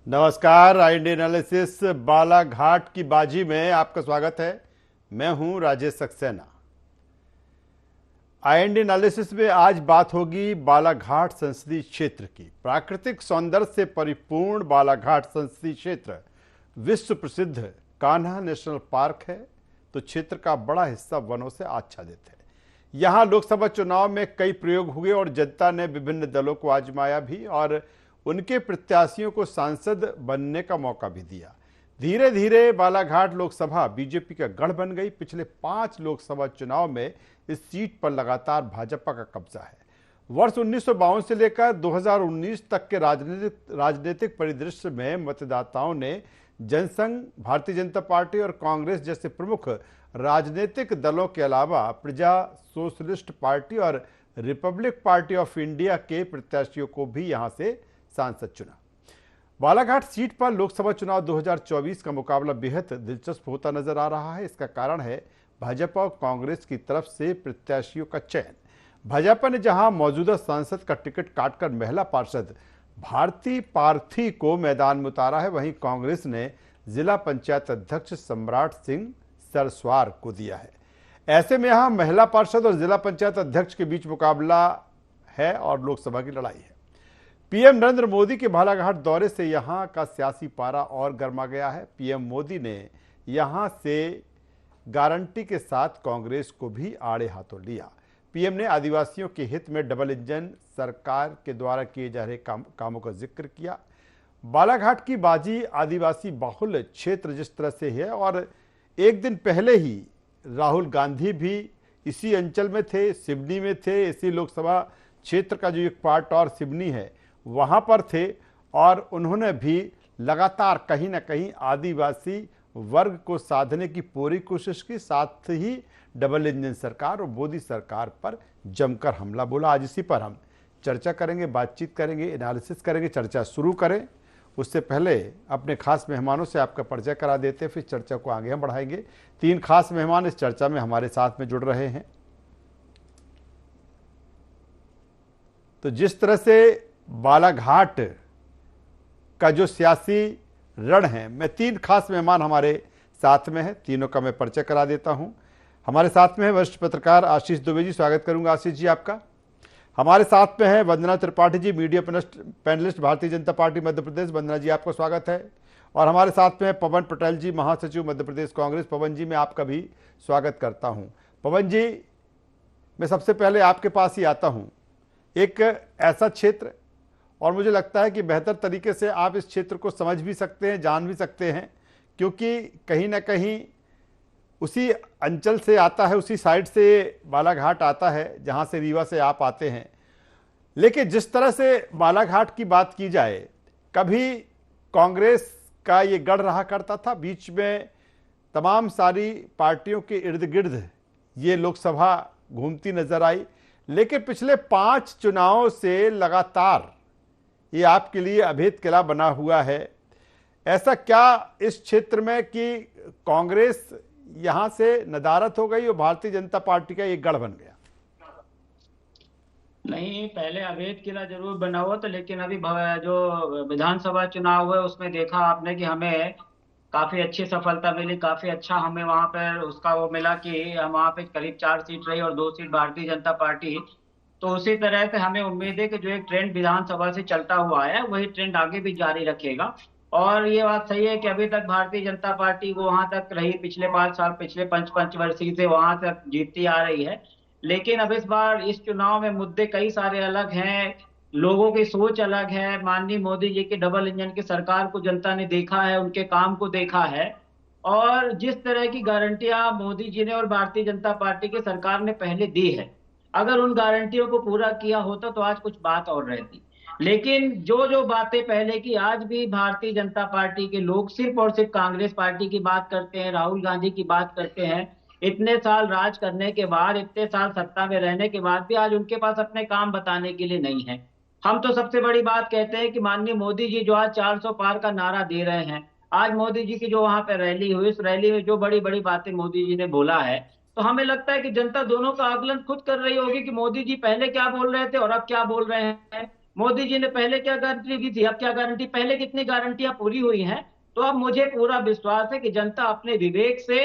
नमस्कार। IND analysis Balaghat की बाजी में आपका स्वागत है। मैं हूं राजेश सक्सेना। आईएनडी एनालिसिस में आज बात होगी बालाघाट संसदीय क्षेत्र की। प्राकृतिक सौंदर्य से परिपूर्ण बालाघाट संसदीय क्षेत्र विश्व प्रसिद्ध कान्हा नेशनल पार्क है, तो क्षेत्र का बड़ा हिस्सा वनों से आच्छादित है। यहां लोकसभा चुनाव में कई प्रयोग हुए और जनता ने विभिन्न दलों को आजमाया भी और उनके प्रत्याशियों को सांसद बनने का मौका भी दिया। धीरे धीरे बालाघाट लोकसभा बीजेपी का गढ़ बन गई। पिछले 5 लोकसभा चुनाव में इस सीट पर लगातार भाजपा का कब्जा है। वर्ष 1952 से लेकर 2019 तक के राजनीतिक परिदृश्य में मतदाताओं ने जनसंघ, भारतीय जनता पार्टी और कांग्रेस जैसे प्रमुख राजनीतिक दलों के अलावा प्रजा सोशलिस्ट पार्टी और रिपब्लिक पार्टी ऑफ इंडिया के प्रत्याशियों को भी यहां से सांसद चुना। बालाघाट सीट पर लोकसभा चुनाव 2024 का मुकाबला बेहद दिलचस्प होता नजर आ रहा है। इसका कारण है भाजपा और कांग्रेस की तरफ से प्रत्याशियों का चयन। भाजपा ने जहां मौजूदा सांसद का टिकट काटकर महिला पार्षद भारती पार्थी को मैदान में उतारा है, वहीं कांग्रेस ने जिला पंचायत अध्यक्ष सम्राट सिंह सरस्वार को दिया है। ऐसे में यहां महिला पार्षद और जिला पंचायत अध्यक्ष के बीच मुकाबला है और लोकसभा की लड़ाई है। पीएम नरेंद्र मोदी के बालाघाट दौरे से यहां का सियासी पारा और गर्मा गया है। पीएम मोदी ने यहां से गारंटी के साथ कांग्रेस को भी आड़े हाथों लिया। पीएम ने आदिवासियों के हित में डबल इंजन सरकार के द्वारा किए जा रहे कामों का जिक्र किया। बालाघाट की बाजी आदिवासी बाहुल्य क्षेत्र जिस तरह से है, और एक दिन पहले ही राहुल गांधी भी इसी अंचल में थे, सिवनी में थे। इसी लोकसभा क्षेत्र का जो एक पार्ट और सिवनी है वहां पर थे, और उन्होंने भी लगातार कहीं ना कहीं आदिवासी वर्ग को साधने की पूरी कोशिश की। साथ ही डबल इंजन सरकार और मोदी सरकार पर जमकर हमला बोला। आज इसी पर हम चर्चा करेंगे, बातचीत करेंगे, एनालिसिस करेंगे। चर्चा शुरू करें उससे पहले अपने खास मेहमानों से आपका परिचय करा देते हैं, फिर चर्चा को आगे हम बढ़ाएंगे। 3 खास मेहमान इस चर्चा में हमारे साथ में जुड़ रहे हैं। तो जिस तरह से बालाघाट का जो सियासी रण है, मैं 3 खास मेहमान हमारे साथ में हैं, तीनों का मैं परिचय करा देता हूं। हमारे साथ में है वरिष्ठ पत्रकार आशीष दुबे जी, स्वागत करूंगा आशीष जी आपका। हमारे साथ में है वंदना Tripathi ji, media panelist Bharatiya Janata party Madhya Pradesh. वंदना जी आपका स्वागत है। और हमारे साथ में है पवन पटेल जी, महासचिव मध्य प्रदेश कांग्रेस। पवन जी मैं आपका भी स्वागत करता हूँ। पवन जी, मैं सबसे पहले आपके पास ही आता हूँ। एक ऐसा क्षेत्र, और मुझे लगता है कि बेहतर तरीके से आप इस क्षेत्र को समझ भी सकते हैं, जान भी सकते हैं, क्योंकि कहीं ना कहीं उसी अंचल से आता है, उसी साइड से बालाघाट आता है जहां से रीवा से आप आते हैं। लेकिन जिस तरह से बालाघाट की बात की जाए, कभी कांग्रेस का ये गढ़ रहा करता था, बीच में तमाम सारी पार्टियों के इर्द गिर्द ये लोकसभा घूमती नजर आई, लेकिन पिछले 5 चुनावों से लगातार ये आपके लिए अभेद किला बना हुआ है। ऐसा क्या इस क्षेत्र में कि कांग्रेस यहां से नदारद हो गई और भारतीय जनता पार्टी का एक गढ़ बन गया? नहीं, पहले अवैध किला जरूर बना हुआ था, लेकिन अभी जो विधानसभा चुनाव हुए उसमें देखा आपने कि हमें काफी अच्छी सफलता मिली। काफी अच्छा हमें वहां पर उसका वो मिला कि हम वहां पे करीब 4 सीट रही और 2 सीट भारतीय जनता पार्टी। तो उसी तरह से हमें उम्मीद है कि जो एक ट्रेंड विधानसभा से चलता हुआ है वही ट्रेंड आगे भी जारी रखेगा। और ये बात सही है कि अभी तक भारतीय जनता पार्टी वो वहां तक रही, पिछले 5 साल, पिछले पंचवर्षीय से वहां तक जीतती आ रही है। लेकिन अब इस बार इस चुनाव में मुद्दे कई सारे अलग हैं, लोगों की सोच अलग है। माननीय मोदी जी की डबल इंजन की सरकार को जनता ने देखा है, उनके काम को देखा है, और जिस तरह की गारंटियां मोदी जी ने और भारतीय जनता पार्टी की सरकार ने पहले दी है, अगर उन गारंटियों को पूरा किया होता तो आज कुछ बात और रहती। लेकिन जो जो बातें पहले की, आज भी भारतीय जनता पार्टी के लोग सिर्फ और सिर्फ कांग्रेस पार्टी की बात करते हैं, राहुल गांधी की बात करते हैं। इतने साल राज करने के बाद, इतने साल सत्ता में रहने के बाद भी आज उनके पास अपने काम बताने के लिए नहीं है। हम तो सबसे बड़ी बात कहते हैं कि माननीय मोदी जी जो आज 400 पार का नारा दे रहे हैं, आज मोदी जी की जो वहां पे रैली हुई, उस रैली में जो बड़ी बड़ी बातें मोदी जी ने बोला है, तो हमें लगता है कि जनता दोनों का आकलन खुद कर रही होगी कि मोदी जी पहले क्या बोल रहे थे और अब क्या बोल रहे हैं। मोदी जी ने पहले क्या गारंटी दी थी, अब क्या गारंटी, पहले कितनी गारंटियां पूरी हुई हैं। तो अब मुझे पूरा विश्वास है कि जनता अपने विवेक से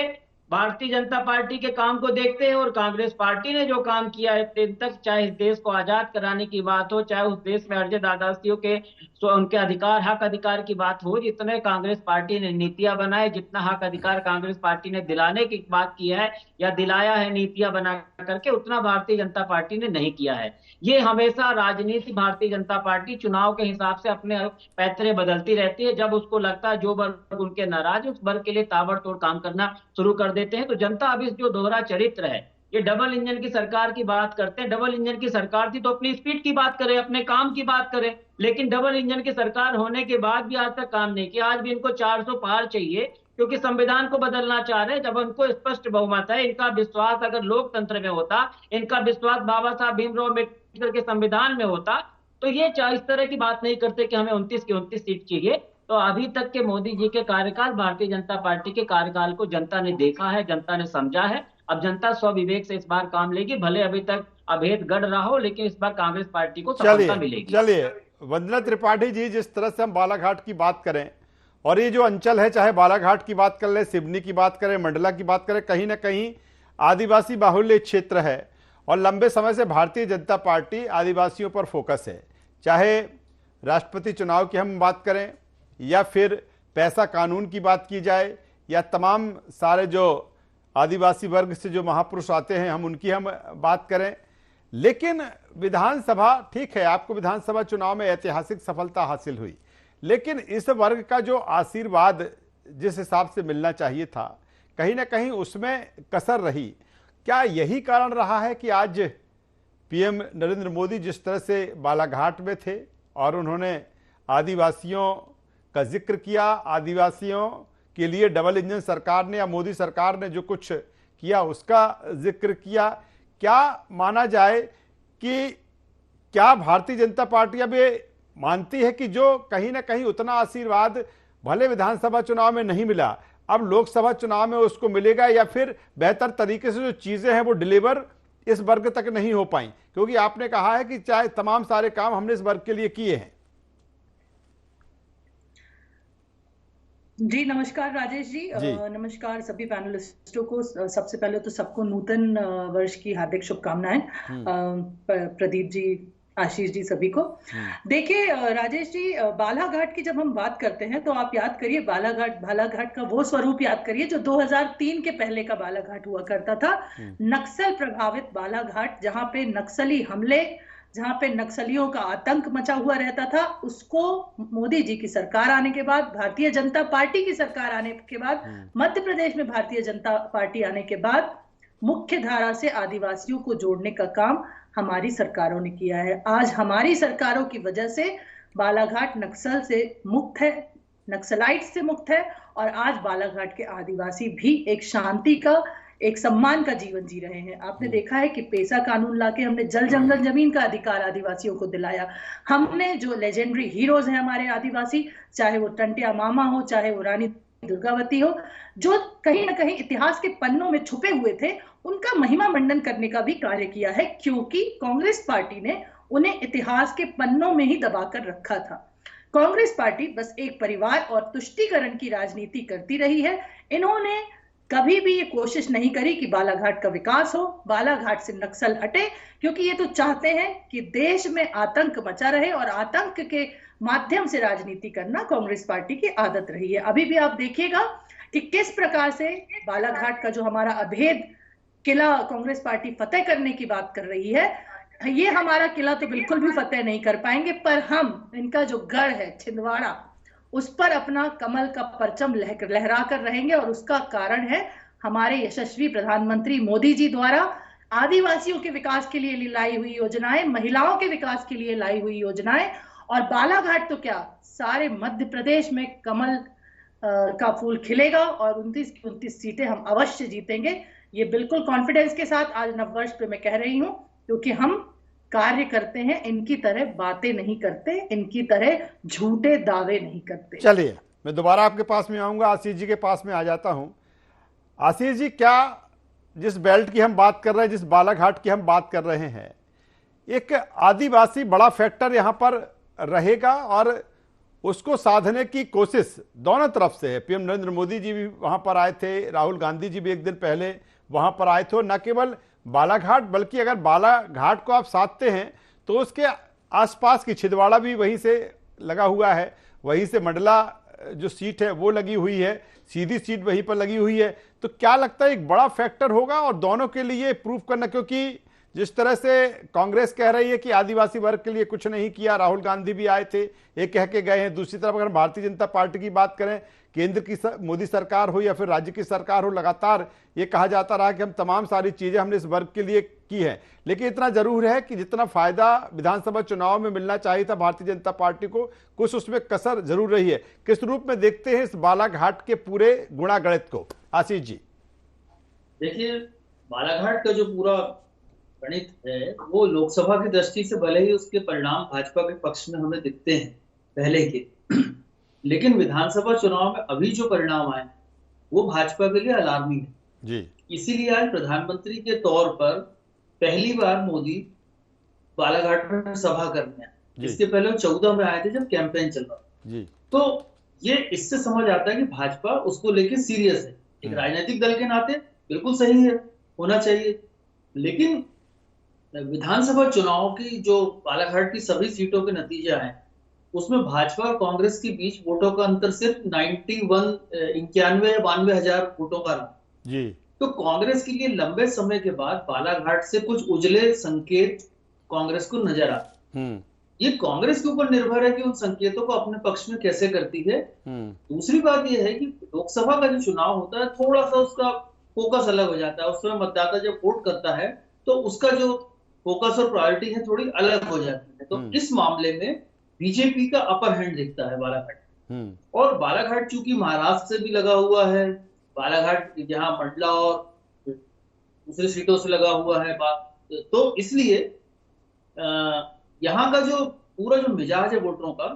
भारतीय जनता पार्टी के काम को देखते हैं, और कांग्रेस पार्टी ने जो काम किया है इतने दिन तक, चाहे इस देश को आजाद कराने की बात हो, चाहे उस देश में अर्जित आदिवासियों के उनके अधिकार, हक अधिकार की बात हो, जितने कांग्रेस पार्टी ने नीतियां बनाए, जितना हक अधिकार कांग्रेस पार्टी ने दिलाने की बात की है या दिलाया है नीतियां बना करके, उतना भारतीय जनता पार्टी ने नहीं किया है। ये हमेशा राजनीति, भारतीय जनता पार्टी चुनाव के हिसाब से अपने पैतरे बदलती रहती है। जब उसको लगता है जो वर्ग उनके नाराज, उस वर्ग के लिए ताबड़तोड़ काम करना शुरू कर देते हैं। तो जनता अब इस जो दोहरा चरित्र है, ये डबल इंजन की सरकार की बात करते हैं, डबल इंजन की सरकार थी तो अपनी स्पीड की बात करे, अपने काम की बात करे, लेकिन डबल इंजन की सरकार होने के बाद भी आज तक काम नहीं किया। आज भी इनको 400 पार चाहिए, क्योंकि संविधान को बदलना चाह रहे हैं। जब उनको स्पष्ट बहुमत है, इनका विश्वास अगर लोकतंत्र में होता, इनका विश्वास बाबा साहब भीमराव अम्बेडकर के संविधान में होता, तो ये इस तरह की बात नहीं करते कि हमें 29 की 29 सीट चाहिए। तो अभी तक के मोदी जी के कार्यकाल, भारतीय जनता पार्टी के कार्यकाल को जनता ने देखा है, जनता ने समझा है। अब जनता स्वविवेक से इस बार काम लेगी, भले अभी तक अभेद गढ़ रहा हो, लेकिन इस बार कांग्रेस पार्टी को सफलता मिलेगी। चलिए वंदना त्रिपाठी जी, जिस तरह से हम बालाघाट की बात करें, और ये जो अंचल है, चाहे बालाघाट की बात कर ले, सिवनी की बात करें, मंडला की बात करें, कहीं ना कहीं आदिवासी बाहुल्य क्षेत्र है, और लंबे समय से भारतीय जनता पार्टी आदिवासियों पर फोकस है। चाहे राष्ट्रपति चुनाव की हम बात करें, या फिर पैसा कानून की बात की जाए, या तमाम सारे जो आदिवासी वर्ग से जो महापुरुष आते हैं हम उनकी हम बात करें, लेकिन विधानसभा, ठीक है आपको विधानसभा चुनाव में ऐतिहासिक सफलता हासिल हुई, लेकिन इस वर्ग का जो आशीर्वाद जिस हिसाब से मिलना चाहिए था, कहीं ना कहीं उसमें कसर रही। क्या यही कारण रहा है कि आज पीएम नरेंद्र मोदी जिस तरह से बालाघाट में थे और उन्होंने आदिवासियों का जिक्र किया, आदिवासियों के लिए डबल इंजन सरकार ने या मोदी सरकार ने जो कुछ किया उसका जिक्र किया, क्या माना जाए कि क्या भारतीय जनता पार्टी अब ये मानती है कि जो कहीं ना कहीं उतना आशीर्वाद भले विधानसभा चुनाव में नहीं मिला, अब लोकसभा चुनाव में उसको मिलेगा, या फिर बेहतर तरीके से जो चीजें हैं वो डिलीवर इस वर्ग तक नहीं हो पाई? क्योंकि आपने कहा है कि चाहे तमाम सारे काम हमने इस वर्ग के लिए किए हैं। जी नमस्कार राजेश जी, नमस्कार सभी पैनलिस्टों को। सबसे पहले तो सबको नूतन वर्ष की हार्दिक शुभकामनाएं। प्रदीप जी, आशीष जी, सभी को। देखिए राजेश जी, बालाघाट की जब हम बात करते हैं तो आप याद करिए बालाघाट का वो स्वरूप याद करिए जो 2003 के पहले का बालाघाट हुआ करता था। नक्सल प्रभावित बालाघाट, जहां पे नक्सली हमले, जहां पे नक्सलियों का आतंक मचा हुआ रहता था, उसको मोदी जी की सरकार आने के बाद, भारतीय जनता पार्टी की सरकार आने के बाद, मध्य प्रदेश में भारतीय जनता पार्टी आने के बाद मुख्य धारा से आदिवासियों को जोड़ने का काम हमारी सरकारों ने किया है। आज हमारी सरकारों की वजह से बालाघाट नक्सल से मुक्त है, नक्सलाइट से मुक्त है, और आज बालाघाट के आदिवासी भी एक शांति का, एक सम्मान का जीवन जी रहे हैं। आपने देखा है कि पेसा कानून लाके हमने जल जंगल जमीन का अधिकार आदिवासियों को दिलाया। हमने जो लेजेंडरी हीरोज हैं हमारे आदिवासी, चाहे वो टंटिया मामा हो, चाहे वो रानी दुर्गावती हो, जो कहीं ना कहीं इतिहास के पन्नों में छुपे हुए थे, उनका महिमा मंडन करने का भी कार्य किया है, क्योंकि कांग्रेस पार्टी ने उन्हें इतिहास के पन्नों में ही दबाकर रखा था। कांग्रेस पार्टी बस एक परिवार और तुष्टीकरण की राजनीति करती रही है। इन्होंने कभी भी ये कोशिश नहीं करी कि बालाघाट का विकास हो, बालाघाट से नक्सल हटे, क्योंकि ये तो चाहते हैं कि देश में आतंक मचा रहे, और आतंक के माध्यम से राजनीति करना कांग्रेस पार्टी की आदत रही है। अभी भी आप देखिएगा कि किस प्रकार से बालाघाट का जो हमारा अभेद किला कांग्रेस पार्टी फतेह करने की बात कर रही है, ये हमारा किला तो बिल्कुल भी फतेह नहीं कर पाएंगे, पर हम इनका जो गढ़ है छिंदवाड़ा, उस पर अपना कमल का परचम लहरा कर रहेंगे। और उसका कारण है हमारे यशस्वी प्रधानमंत्री मोदी जी द्वारा आदिवासियों के विकास के लिए लाई हुई योजनाएं, महिलाओं के विकास के लिए लाई हुई योजनाएं, और बालाघाट तो क्या, सारे मध्य प्रदेश में कमल का फूल खिलेगा और 29 की 29 सीटें हम अवश्य जीतेंगे। ये बिल्कुल कॉन्फिडेंस के साथ आज नववर्ष पे मैं कह रही हूं, क्योंकि हम कार्य करते हैं, इनकी तरह बातें नहीं करते, इनकी तरह झूठे दावे नहीं करते। चलिए मैं दोबारा आपके पास में आऊंगा, आशीष जी के पास में आ जाता हूं। आशीष जी, क्या जिस बेल्ट की हम बात कर रहे हैं, जिस बालाघाट की हम बात कर रहे हैं, एक आदिवासी बड़ा फैक्टर यहां पर रहेगा और उसको साधने की कोशिश दोनों तरफ से है। पीएम नरेंद्र मोदी जी भी वहां पर आए थे, राहुल गांधी जी भी एक दिन पहले वहां पर आए थे। और न केवल बालाघाट बल्कि अगर बालाघाट को आप साधते हैं तो उसके आसपास की छिंदवाड़ा भी वहीं से लगा हुआ है, वहीं से मंडला जो सीट है वो लगी हुई है, सीधी सीट वहीं पर लगी हुई है। तो क्या लगता है एक बड़ा फैक्टर होगा और दोनों के लिए प्रूव करना, क्योंकि जिस तरह से कांग्रेस कह रही है कि आदिवासी वर्ग के लिए कुछ नहीं किया, राहुल गांधी भी आए थे, ये कह के गए हैं। दूसरी तरफ अगर भारतीय जनता पार्टी की बात करें, केंद्र की मोदी सरकार हो या फिर राज्य की सरकार हो, लगातार ये कहा जाता रहा कि हम तमाम सारी चीजें हमने इस वर्ग के लिए की है। लेकिन इतना जरूर है कि जितना फायदा विधानसभा चुनाव में मिलना चाहिए था भारतीय जनता पार्टी को, कुछ उसमें कसर जरूर रही है। किस रूप में देखते हैं इस बालाघाट के पूरे गुणागणित को, आशीष जी? देखिए, बालाघाट का जो पूरा गणित है वो लोकसभा की दृष्टि से भले ही उसके परिणाम भाजपा के पक्ष में हमें दिखते हैं पहले के, लेकिन विधानसभा चुनाव में अभी जो परिणाम आए वो भाजपा के लिए अलार्मिंग है जी। इसीलिए आज प्रधानमंत्री के तौर पर पहली बार मोदी बालाघाट में सभा करने आए। इसके पहले वो 14 में आए थे जब कैंपेन चल रहा था। तो ये इससे समझ आता है कि भाजपा उसको लेके सीरियस है। एक राजनीतिक दल के नाते बिल्कुल सही है, होना चाहिए। लेकिन विधानसभा चुनाव की जो बालाघाट की सभी सीटों के नतीजे आए उसमें भाजपा और कांग्रेस के बीच वोटों का अंतर सिर्फ 91 या 92 हजार वोटों का रहा जी। तो कांग्रेस के लिए लंबे समय के बाद बालाघाट से कुछ उजले संकेत कांग्रेस को नजर आते। ये कांग्रेस के ऊपर निर्भर है कि उन संकेतों को अपने पक्ष में कैसे करती है। दूसरी बात यह है कि लोकसभा का जो चुनाव होता है थोड़ा सा उसका फोकस अलग हो जाता है। उस समय मतदाता जब वोट करता है तो उसका जो फोकस और प्रायोरिटी है थोड़ी अलग हो जाती है। तो इस मामले में बीजेपी का अपर हैंड दिखता है बालाघाट। और बालाघाट चूंकि महाराष्ट्र से भी लगा हुआ है, बालाघाट जहां मंडला और दूसरी सीटों से लगा हुआ है तो इसलिए यहाँ का जो पूरा जो मिजाज है वोटरों का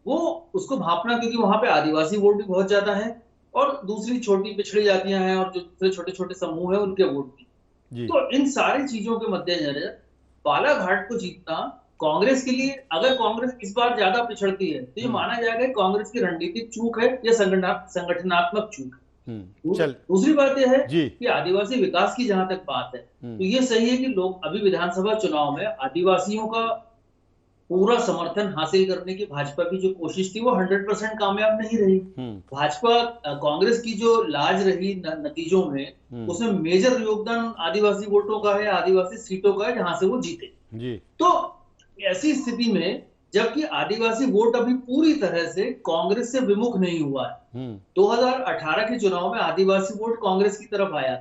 वो उसको भांपना, क्योंकि वहां पे आदिवासी वोट भी बहुत ज्यादा है और दूसरी छोटी पिछड़ी जातियां हैं और जो दूसरे छोटे छोटे समूह है उनके वोट भी। तो इन सारी चीजों के मद्देनजर बालाघाट को जीतना कांग्रेस के लिए, अगर कांग्रेस इस बार ज्यादा पिछड़ती है तो ये माना जाएगा कांग्रेस की रणनीतिक चूक है या संगठनात्मक चूक है। दूसरी बात यह है कि आदिवासी विकास की जहां तक बात है तो ये सही है कि लोग अभी विधानसभा चुनाव में आदिवासियों का पूरा समर्थन हासिल करने की भाजपा की जो कोशिश थी वो 100% कामयाब नहीं रही। भाजपा कांग्रेस की जो लाज रही नतीजों में उसमें मेजर योगदान आदिवासी वोटों का है, आदिवासी सीटों का है जहां से वो जीते। तो ऐसी स्थिति में जबकि आदिवासी वोट अभी पूरी तरह से कांग्रेस से विमुख नहीं हुआ है, 2018 के चुनाव में आदिवासी वोट कांग्रेस की तरफ आया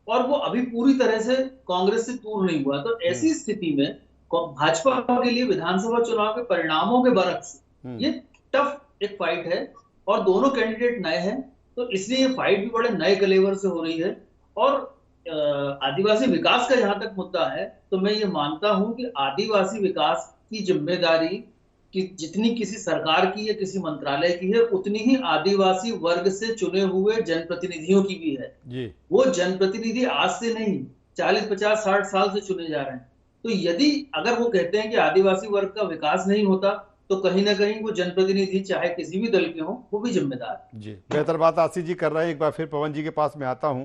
और वो अभी पूरी तरह से कांग्रेस से दूर नहीं हुआ। तो ऐसी स्थिति में भाजपा के लिए विधानसभा चुनाव के परिणामों के बरक्स ये टफ एक फाइट है और दोनों कैंडिडेट नए हैं तो इसलिए ये फाइट भी बड़े नए कलेवर से हो रही है। और आदिवासी विकास का जहां तक मुद्दा है तो मैं ये मानता हूं कि आदिवासी विकास की जिम्मेदारी कि जितनी किसी सरकार की या किसी मंत्रालय की है उतनी ही आदिवासी वर्ग से चुने हुए जनप्रतिनिधियों की भी है। वो जनप्रतिनिधि आज से नहीं 40, 50, 60 साल से चुने जा रहे हैं। तो यदि अगर वो कहते हैं कि आदिवासी वर्ग का विकास नहीं होता तो कहीं ना कहीं वो जनप्रतिनिधि चाहे किसी भी दल के हों वो भी जिम्मेदार है। जी, बेहतर बात आशीष जी कर रहे हैं। एक बार फिर पवन जी के पास में आता हूं।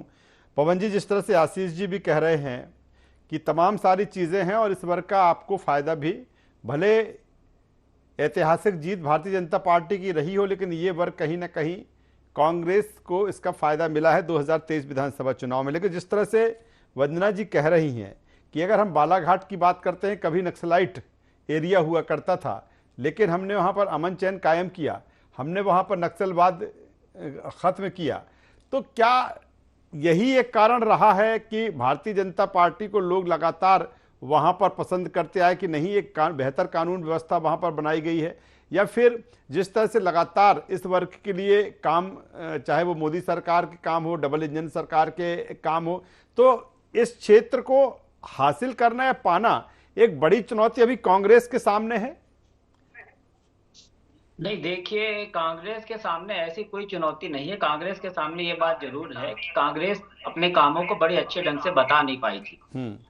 पवन जी, जिस तरह से आशीष जी भी कह रहे हैं कि तमाम सारी चीजें हैं और इस वर्ग का आपको फायदा भी, भले ऐतिहासिक जीत भारतीय जनता पार्टी की रही हो लेकिन ये वर्ग कहीं ना कहीं कांग्रेस को इसका फायदा मिला है 2023 विधानसभा चुनाव में। लेकिन जिस तरह से वंदना जी कह रही हैं कि अगर हम बालाघाट की बात करते हैं, कभी नक्सलाइट एरिया हुआ करता था लेकिन हमने वहाँ पर अमन चैन कायम किया, हमने वहाँ पर नक्सलवाद खत्म किया, तो क्या यही एक कारण रहा है कि भारतीय जनता पार्टी को लोग लगातार वहाँ पर पसंद करते आए कि नहीं एक बेहतर कानून व्यवस्था वहाँ पर बनाई गई है? या फिर जिस तरह से लगातार इस वर्ग के लिए काम, चाहे वो मोदी सरकार के काम हो, डबल इंजन सरकार के काम हो, तो इस क्षेत्र को हासिल करना या पाना एक बड़ी चुनौती अभी कांग्रेस के सामने है? नहीं, देखिए, कांग्रेस के सामने ऐसी कोई चुनौती नहीं है। कांग्रेस के सामने ये बात जरूर है कि कांग्रेस अपने कामों को बड़े अच्छे ढंग से बता नहीं पाई थी।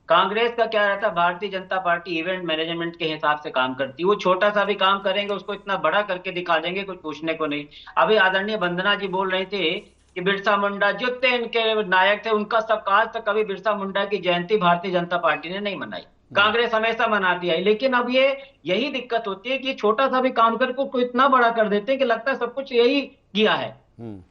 कांग्रेस का क्या रहता है, Bharatiya Janata party event management के हिसाब से काम करती है। वो छोटा सा भी काम करेंगे उसको इतना बड़ा करके दिखा देंगे, कुछ पूछने को नहीं। अभी आदरणीय वंदना जी बोल रहे थे कि बिरसा मुंडा जितने इनके नायक थे, उनका सब आज तक कभी बिरसा मुंडा की जयंती भारतीय जनता पार्टी ने नहीं मनाई। कांग्रेस हमेशा मनाती है। लेकिन अब ये यही दिक्कत होती है कि छोटा सा भी काम करके उसको इतना बड़ा कर देते हैं कि लगता है सब कुछ यही किया है।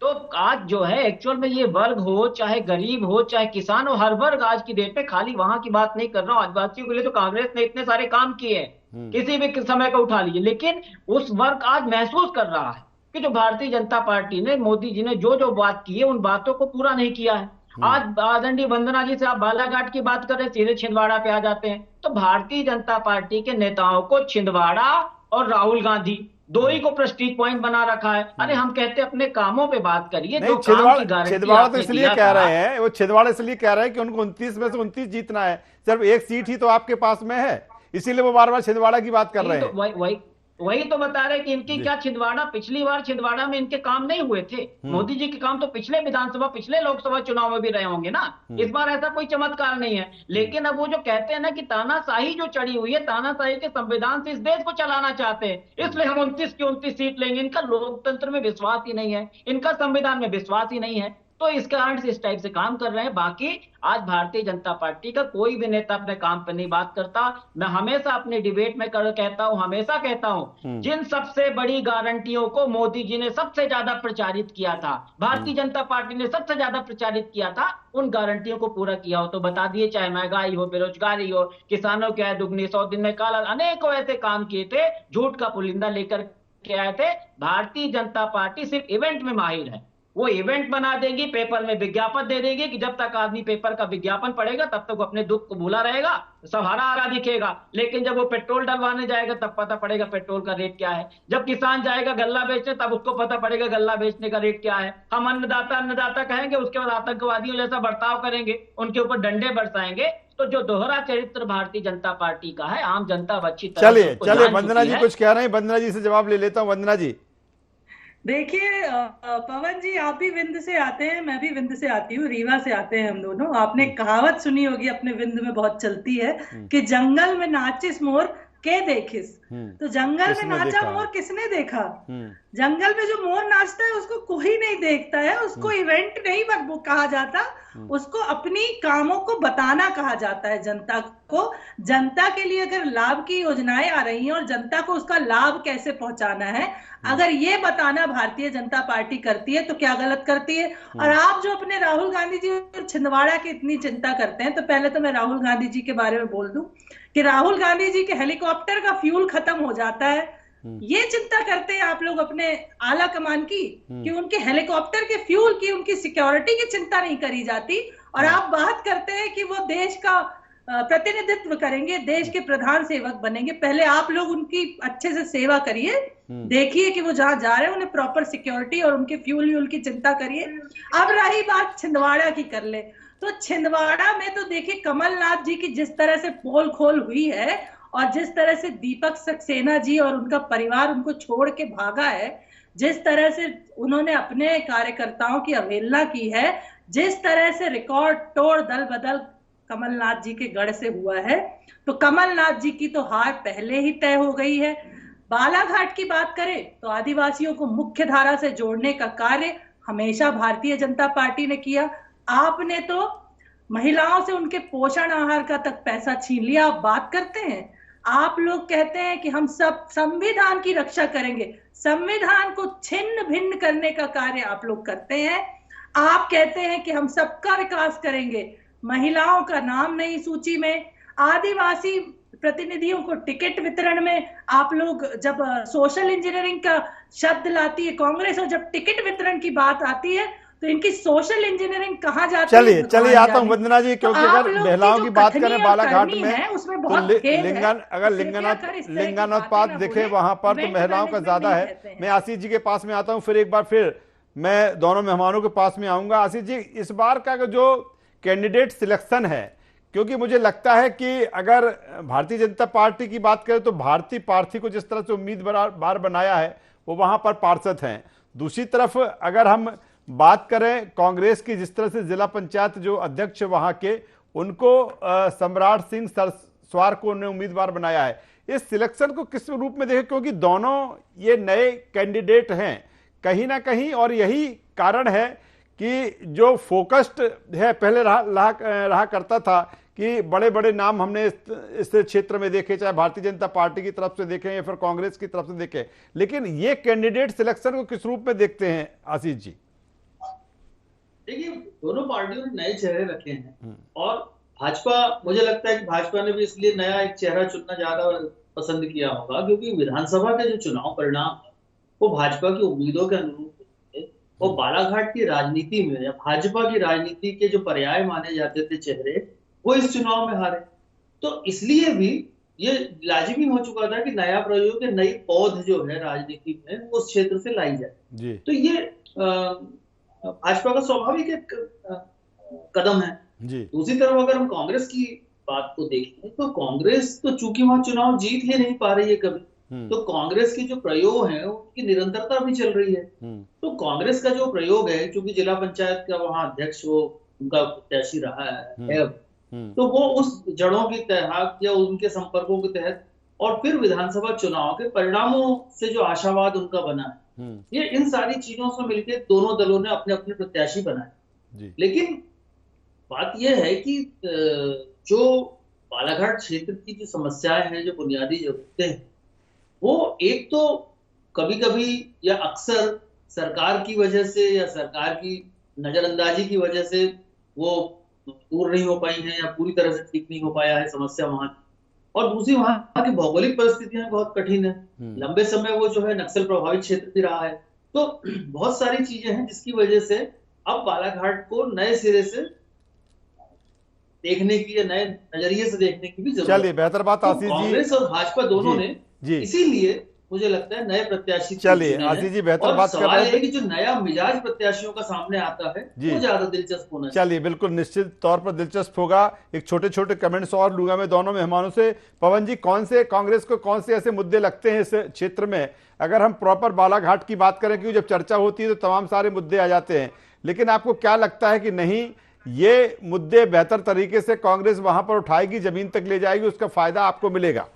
तो आज जो है एक्चुअल में ये वर्ग हो, चाहे गरीब हो, चाहे किसान हो, हर वर्ग आज की डेट में, खाली वहां की बात नहीं कर रहा हूं, आदिवासियों के लिए तो कांग्रेस ने इतने सारे काम किए हैं, किसी भी समय का उठा लीजिए। लेकिन उस वर्ग आज महसूस कर रहा है कि जो भारतीय जनता पार्टी ने, मोदी जी ने जो जो बात की है उन बातों को पूरा नहीं किया है। आज आदरणीय वंदना जी से आप बालाघाट की बात कर रहे हैं, सीधे छिंदवाड़ा पे आ जाते हैं। तो भारतीय जनता पार्टी के नेताओं को छिंदवाड़ा और राहुल गांधी दो ही को प्रेस्टीज पॉइंट बना रखा है। अरे हम कहते हैं अपने कामों पे बात करिए। नहीं, छिंदवाड़ा तो इसलिए कह रहे हैं, वो छिंदवाड़ा इसलिए कह रहे हैं कि उनको 29 में से 29 जीतना है, सिर्फ एक सीट ही तो आपके पास में है, इसीलिए वो बार बार छिंदवाड़ा की बात कर रहे हैं। वही तो बता रहे कि इनकी क्या छिंदवाड़ा, पिछली बार छिंदवाड़ा में इनके काम नहीं हुए थे। मोदी जी के काम तो पिछले विधानसभा, पिछले लोकसभा चुनाव में भी रहे होंगे ना। इस बार ऐसा कोई चमत्कार नहीं है। लेकिन अब वो जो कहते हैं ना कि तानाशाही जो चढ़ी हुई है, तानाशाही के संविधान से इस देश को चलाना चाहते हैं, इसलिए हम 29 की 29 सीट लेंगे। इनका लोकतंत्र में विश्वास ही नहीं है, इनका संविधान में विश्वास ही नहीं है, तो इस कारण से इस टाइप से काम कर रहे हैं। बाकी आज भारतीय जनता पार्टी का कोई भी नेता अपने काम पर नहीं बात करता। मैं हमेशा अपने डिबेट में कहता हूं, हमेशा कहता हूं, जिन सबसे बड़ी गारंटियों को मोदी जी ने सबसे ज्यादा प्रचारित किया था, भारतीय जनता पार्टी ने सबसे ज्यादा प्रचारित किया था, उन गारंटियों को पूरा किया हो तो बता दिए। चाहे महंगाई हो, बेरोजगारी हो, किसानों की आय दुगनी, 100 दिन में काला, अनेकों ऐसे काम किए थे, झूठ का पुलिंदा लेकर के आए थे। भारतीय जनता पार्टी सिर्फ इवेंट में माहिर है। वो इवेंट बना देगी, पेपर में विज्ञापन दे देगी कि जब तक आदमी पेपर का विज्ञापन पढ़ेगा तब तक वो अपने दुख को भूला रहेगा, सब हरा हरा दिखेगा। लेकिन जब वो पेट्रोल डलवाने जाएगा तब पता पड़ेगा पेट्रोल का रेट क्या है। जब किसान जाएगा गल्ला बेचने तब उसको पता पड़ेगा गल्ला बेचने का रेट क्या है। हम अन्नदाता अन्नदाता कहेंगे, उसके बाद आतंकवादियों जैसा बर्ताव करेंगे, उनके ऊपर डंडे बरसाएंगे। तो जो दोहरा चरित्र भारतीय जनता पार्टी का है, आम जनता अच्छी तरह चलिए चलिए, वंदना जी कुछ कह रहे हैं, वंदना जी से जवाब ले लेता हूं। वंदना जी देखिए, पवन जी आप भी विंध्य से आते हैं, मैं भी विंध्य से आती हूँ, रीवा से आते हैं हम दोनों। आपने कहावत सुनी होगी, अपने विंध्य में बहुत चलती है कि जंगल में नाचिस मोर के देखिस। तो जंगल में नाचा मोर किसने देखा? जंगल में जो मोर नाचता है उसको कोई नहीं देखता है, उसको इवेंट नहीं कहा जाता, उसको अपनी कामों को बताना कहा जाता है जनता को। जनता के लिए अगर लाभ की योजनाएं आ रही हैं और जनता को उसका लाभ कैसे पहुंचाना है, अगर ये बताना भारतीय जनता पार्टी करती है तो क्या गलत करती है? और आप जो अपने राहुल गांधी जी और छिंदवाड़ा की इतनी चिंता करते हैं, तो पहले तो मैं राहुल गांधी जी के बारे में बोल दूं कि राहुल गांधी जी के हेलीकॉप्टर का फ्यूल खत्म हो जाता है। ये चिंता करते हैं आप लोग अपने आला कमान की कि उनके हेलीकॉप्टर के फ्यूल की, उनकी सिक्योरिटी की चिंता नहीं करी जाती। और आप बात करते हैं कि वो देश का प्रतिनिधित्व करेंगे, देश के प्रधान सेवक बनेंगे। पहले आप लोग उनकी अच्छे से सेवा करिए, देखिए कि वो जहां जा रहे हैं उन्हें प्रॉपर सिक्योरिटी और उनके फ्यूल की चिंता करिए। अब रही बात छिंदवाड़ा की, कर ले तो छिंदवाड़ा में तो देखिए कमलनाथ जी की जिस तरह से पोल खोल हुई है और जिस तरह से दीपक सक्सेना जी और उनका परिवार उनको छोड़ के भागा है, जिस तरह से उन्होंने अपने कार्यकर्ताओं की अवहेलना की है, जिस तरह से रिकॉर्ड तोड़ दल बदल कमलनाथ जी के गढ़ से हुआ है, तो कमलनाथ जी की तो हार पहले ही तय हो गई है। बालाघाट की बात करें तो आदिवासियों को मुख्य धारा से जोड़ने का कार्य हमेशा भारतीय जनता पार्टी ने किया। आपने तो महिलाओं से उनके पोषण आहार का तक पैसा छीन लिया। आप बात करते हैं, आप लोग कहते हैं कि हम सब संविधान की रक्षा करेंगे, संविधान को छिन्न भिन्न करने का कार्य आप लोग करते हैं। आप कहते हैं कि हम सबका विकास करेंगे, महिलाओं का नाम नहीं सूची में, आदिवासी प्रतिनिधियों को टिकट वितरण में आप लोग जब सोशल इंजीनियरिंग का शब्द लाती है कांग्रेस और जब टिकट वितरण की बात आती है तो इनकी सोशल इंजीनियरिंग कहाँ जाती है? चलिए आता हूं वंदना जी, क्योंकि अगर महिलाओं की बात करें बालाघाट में तो अगर लिंगानुपात देखें वहां पर तो महिलाओं का ज्यादा है। मैं आशीष जी के पास में आता हूं, फिर मैं दोनों मेहमानों के पास में आऊंगा। आशीष जी, इस बार का जो कैंडिडेट सिलेक्शन है, क्योंकि मुझे लगता है कि अगर भारतीय जनता पार्टी की बात करें तो भारतीय पार्थी को जिस तरह से उम्मीदवार बनाया है वो वहां पर पार्षद हैं। दूसरी तरफ अगर हम बात करें कांग्रेस की, जिस तरह से जिला पंचायत जो अध्यक्ष वहां के, उनको सम्राट सिंह सरस्वार को उन्होंने उम्मीदवार बनाया है। इस सिलेक्शन को किस रूप में देखें, क्योंकि दोनों ये नए कैंडिडेट हैं कहीं ना कहीं, और यही कारण है कि जो फोकस्ड है, पहले रहा करता था कि बड़े बड़े नाम हमने इस क्षेत्र में देखे, चाहे भारतीय जनता पार्टी की तरफ से देखें या फिर कांग्रेस की तरफ से देखें, लेकिन ये कैंडिडेट सिलेक्शन को किस रूप में देखते हैं आशीष जी? देखिए, दोनों पार्टियों ने नए चेहरे रखे हैं, और भाजपा, मुझे लगता है कि भाजपा ने भी इसलिए नया एक चेहरा चुनना ज्यादा पसंद किया होगा, क्योंकि विधानसभा के जो चुनाव परिणाम वो भाजपा की उम्मीदों के अनुरूप थे। वो बालाघाट की राजनीति में या भाजपा की राजनीति के जो पर्याय माने जाते थे चेहरे, वो इस चुनाव में हारे। तो इसलिए भी ये लाजिमी हो चुका था कि नया प्रयोग, नई पौध जो है राजनीति में, वो उस क्षेत्र से लाई जाए। तो ये भाजपा का स्वाभाविक एक कदम है। दूसरी तरफ अगर हम कांग्रेस की बात को देखें, तो कांग्रेस तो चूंकि वहां चुनाव जीत ही नहीं पा रही है कभी, तो कांग्रेस की जो प्रयोग है उनकी निरंतरता भी चल रही है। तो कांग्रेस का जो प्रयोग है, चूंकि जिला पंचायत का वहां अध्यक्ष वो उनका प्रत्याशी रहा है, तो वो उस जड़ों के तहत या उनके संपर्कों के तहत, और फिर विधानसभा चुनाव के परिणामों से जो आशावाद उनका बना है, ये इन सारी चीजों से मिलकर दोनों दलों ने अपने अपने प्रत्याशी बनाए। लेकिन बात यह है कि जो बालाघाट क्षेत्र की जो समस्याएं हैं, जो बुनियादी जरूरतें हैं, वो एक तो कभी कभी या अक्सर सरकार की वजह से या सरकार की नजरअंदाजी की वजह से वो दूर नहीं हो पाई है या पूरी तरह से ठीक नहीं हो पाया है समस्या वहां की। और दूसरी, वहां की भौगोलिक परिस्थितियां बहुत कठिन है, लंबे समय वो जो है नक्सल प्रभावित क्षेत्र भी रहा है। तो बहुत सारी चीजें हैं जिसकी वजह से अब बालाघाट को नए सिरे से देखने की या नए नजरिए से देखने की भी जरूरत है। चलिए, बेहतर बात आशीष जी, कांग्रेस और भाजपा दोनों ने इसीलिए मुझे लगता है नए प्रत्याशी। चलिए आशीष जी, बेहतर बात कर रहे हैं कि जो नया मिजाज प्रत्याशियों का सामने आता है वो ज्यादा दिलचस्प होना चाहिए। चलिए, बिल्कुल निश्चित तौर पर दिलचस्प होगा। एक छोटे छोटे कमेंट्स और लूंगा मैं दोनों मेहमानों से। पवन जी, कौन से कांग्रेस को कौन से ऐसे मुद्दे लगते हैं इस क्षेत्र में? अगर हम प्रॉपर बालाघाट की बात करें, क्योंकि जब चर्चा होती है तो तमाम सारे मुद्दे आ जाते हैं, लेकिन आपको क्या लगता है कि नहीं, ये मुद्दे बेहतर तरीके से कांग्रेस वहां पर उठाएगी, जमीन तक ले जाएगी, उसका फायदा आपको मिलेगा?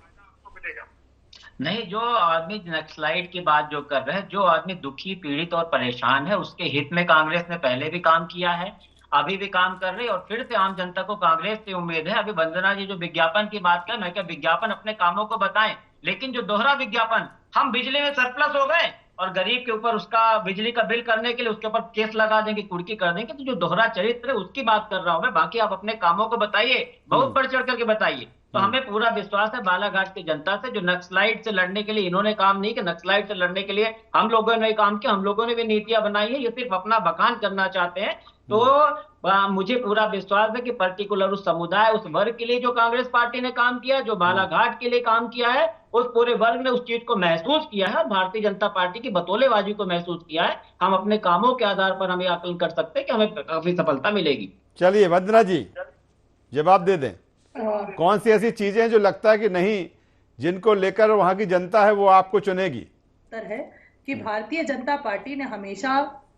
नहीं, जो आदमी नक्सलाइट की बात जो कर रहे हैं, जो आदमी दुखी, पीड़ित और परेशान है, उसके हित में कांग्रेस ने पहले भी काम किया है, अभी भी काम कर रही है, और फिर से आम जनता को कांग्रेस से उम्मीद है। अभी वंदना जी जो विज्ञापन की बात कर, मैं क्या विज्ञापन अपने कामों को बताएं, लेकिन जो दोहरा विज्ञापन, हम बिजली में सरप्लस हो गए और गरीब के ऊपर उसका बिजली का बिल करने के लिए उसके ऊपर केस लगा देंगे, कुर्की कर देंगे, तो जो दोहरा चरित्र है उसकी बात कर रहा हूं मैं। बाकी आप अपने कामों को बताइए, बहुत बढ़ चढ़ करके बताइए। तो हमें पूरा विश्वास है बालाघाट की जनता से, जो नक्सलाइट से लड़ने के लिए इन्होंने काम नहीं किया, नक्सलाइट से लड़ने के लिए हम लोगों ने काम किया, हम लोगों ने भी नीतियां बनाई है, ये सिर्फ अपना बखान करना चाहते हैं। तो मुझे पूरा विश्वास है कि पर्टिकुलर उस समुदाय, उस वर्ग के लिए जो कांग्रेस पार्टी ने काम किया, जो बालाघाट के लिए काम किया है, उस पूरे वर्ग ने उस चीज को महसूस किया है, और भारतीय जनता पार्टी की बतौलेबाजी को महसूस किया है। हम अपने कामों के आधार पर हमें आकलन कर सकते हैं कि हमें काफी सफलता मिलेगी। चलिए वंदना जी, जवाब दे दें, कौन सी ऐसी चीजें हैं जो लगता है कि नहीं, जिनको लेकर वहां की जनता है वो आपको चुनेगी? है कि भारतीय जनता पार्टी ने हमेशा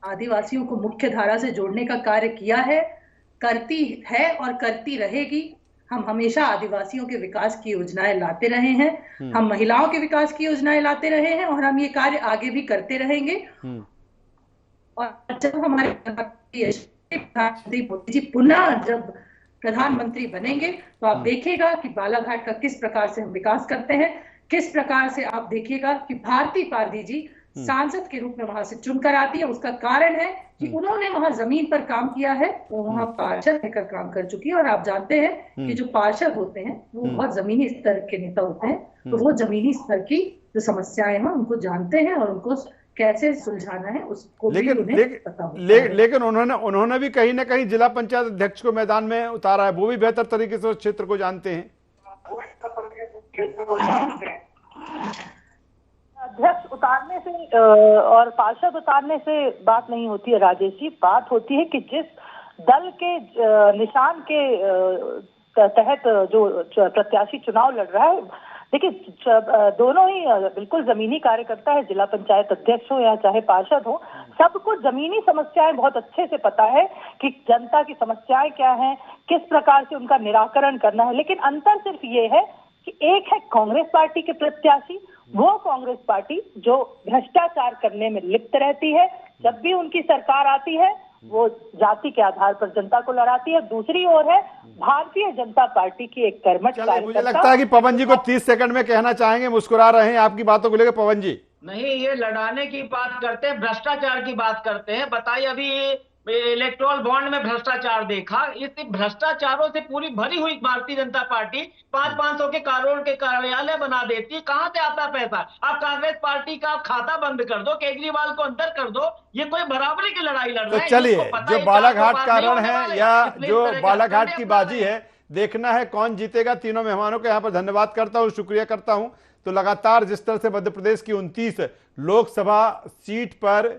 आदिवासियों को मुख्य धारा से जोड़ने का कार्य किया है, करती है और करती रहेगी। हम हमेशा आदिवासियों के विकास की योजनाएं लाते रहे हैं, हम महिलाओं के विकास की योजनाएं लाते रहे हैं, और हम ये कार्य आगे भी करते रहेंगे। और जब हमारे प्रधानमंत्री मोदी जी पुनः जब प्रधानमंत्री बनेंगे, तो आप देखिएगा कि बालाघाट का किस प्रकार से हम विकास करते हैं, किस प्रकार से आप देखिएगा कि भारती पारदी जी सांसद के रूप में वहां से चुनकर आती है। उसका कारण है कि उन्होंने वहां जमीन पर काम किया है, वो वहां पार्षद लेकर काम कर चुकी है। और आप जानते हैं कि जो पार्षद होते हैं वो बहुत जमीनी स्तर के नेता होते हैं, तो वो जमीनी स्तर की जो समस्याएं हैं उनको जानते हैं और उनको कैसे सुलझाना है उसको भी उन्हें पता होता है। लेकिन उन्होंने भी कहीं ना कहीं जिला पंचायत अध्यक्ष को मैदान में उतारा है, वो भी बेहतर तरीके से उस क्षेत्र को जानते हैं। अध्यक्ष उतारने से और पार्षद उतारने से बात नहीं होती है राजेश जी, बात होती है कि जिस दल के निशान के तहत जो प्रत्याशी चुनाव लड़ रहा है, देखिए दोनों ही बिल्कुल जमीनी कार्यकर्ता है, जिला पंचायत अध्यक्ष हो या चाहे पार्षद हो, सबको जमीनी समस्याएं बहुत अच्छे से पता है कि जनता की समस्याएं क्या हैं, किस प्रकार से उनका निराकरण करना है। लेकिन अंतर सिर्फ ये है कि एक है कांग्रेस पार्टी के प्रत्याशी, वो कांग्रेस पार्टी जो भ्रष्टाचार करने में लिप्त रहती है, जब भी उनकी सरकार आती है वो जाति के आधार पर जनता को लड़ाती है। दूसरी ओर है भारतीय जनता पार्टी की एक कर्मठ कार्यकर्ता। मुझे लगता है कि पवन जी को 30 सेकंड में कहना चाहेंगे, मुस्कुरा रहे हैं आपकी बातों को लेकर। पवन जी नहीं, ये लड़ाने की बात करते हैं, भ्रष्टाचार की बात करते हैं। बताइए, अभी इलेक्टोरल बॉन्ड में भ्रष्टाचार देखा। इस भ्रष्टाचारों से पूरी भरी हुई भारतीय जनता पार्टी 500 के करोड़ के कार्यालय बना देती है। कहां से आता पैसा? आप कांग्रेस पार्टी का खाता बंद कर दो, केजरीवाल को अंदर कर दो। ये कोई बराबरी की लड़ाई लड़ रहा है। तो चलिए, जो बालाघाट का रण है या जो बालाघाट की बाजी है, देखना है कौन जीतेगा। तीनों मेहमानों को यहाँ पर धन्यवाद करता हूँ, शुक्रिया करता हूँ। तो लगातार जिस तरह से मध्य प्रदेश की 29 लोकसभा सीट पर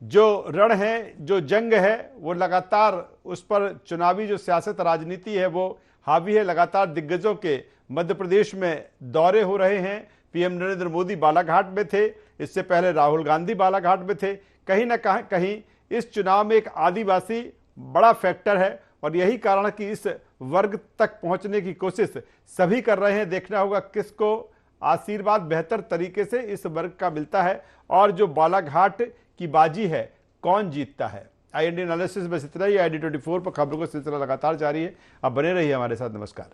जो रण है, जो जंग है, वो लगातार उस पर चुनावी जो सियासत राजनीति है वो हावी है। लगातार दिग्गजों के मध्य प्रदेश में दौरे हो रहे हैं। पीएम नरेंद्र मोदी बालाघाट में थे, इससे पहले राहुल गांधी बालाघाट में थे। कहीं ना कहीं इस चुनाव में एक आदिवासी बड़ा फैक्टर है और यही कारण है कि इस वर्ग तक पहुंचने की कोशिश सभी कर रहे हैं। देखना होगा किसको आशीर्वाद बेहतर तरीके से इस वर्ग का मिलता है और जो बालाघाट की बाजी है कौन जीतता है। IND एनालिसिस में इतना ही। ID24 पर खबरों का सिलसिला लगातार जारी है। अब बने रहिए हमारे साथ। नमस्कार।